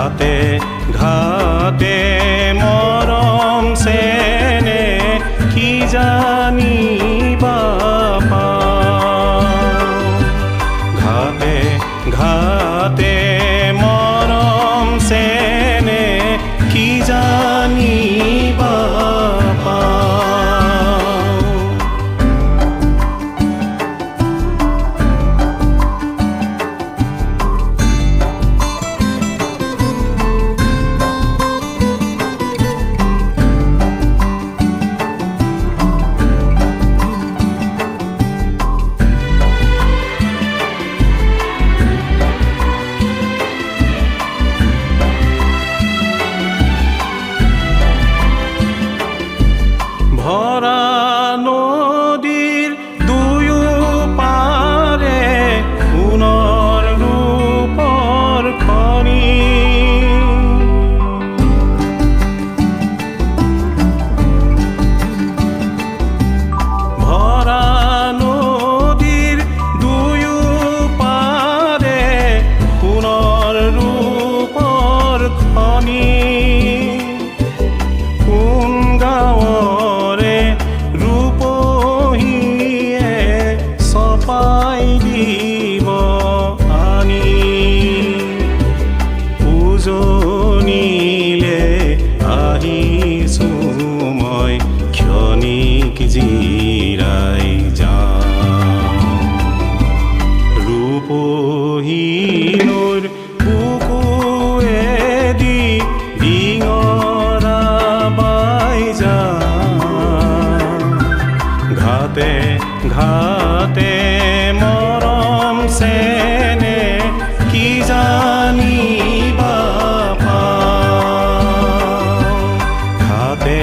ঘাতে ঘাতে মৰম চেনে কি জানিবা পাওঁ। ঘাতে ঘাতে মৰম চেনে কি জানিবা ভৰা নদীৰ দুয়ো পাৰে সোণৰ ৰূপৰ খনি। ভৰা নদীৰ দুয়ো পাৰে সোণৰ ৰূপৰ খনি। কোন গাঁৱৰে ৰূপহীয়ে চপাই দিব আনি। উজনিলে আহিছো মই ক্ষণিক জিৰাই যাওঁ। ৰূপহীনৰ বুকুৱেদি ডিঙৰা বাই যাওঁ। ঘাতে ঘাতে মৰম চেনে কি জানিবা পাওঁ। ঘাতে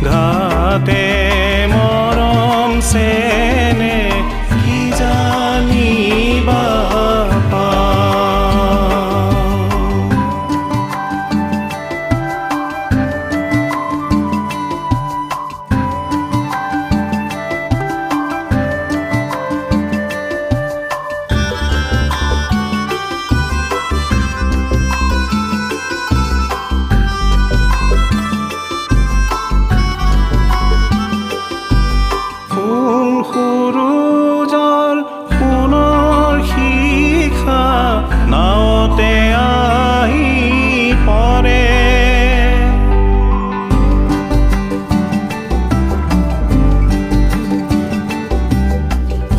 ঘাতে মৰম চেনে কি জানিবা সূৰুজৰ সোণৰ শিখা নাওতে আহি পৰে।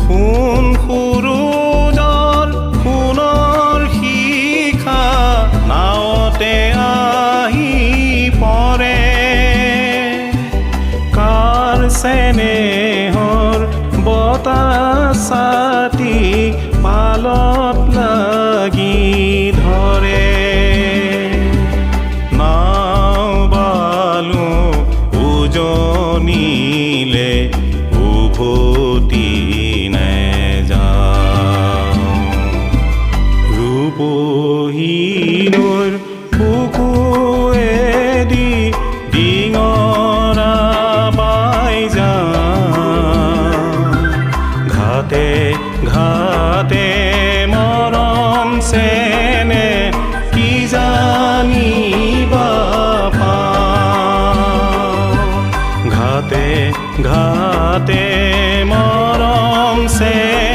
সোণ সূৰুজৰ সোণৰ শিখা নাওতে আহি পৰে। কাৰ চেনেহৰ বতাহ ছাতি পালত লাগি ধৰে। নাও বালো উজনিলে উভতি নেযাওঁ। ৰূপহীনৰ বুকুৱেদি ডিঙৰা বাই যাওঁ। ঘাতে ঘাতে মৰম চেনে কি জানিবা পাওঁ। ঘাতে ঘাতে মৰম চেনে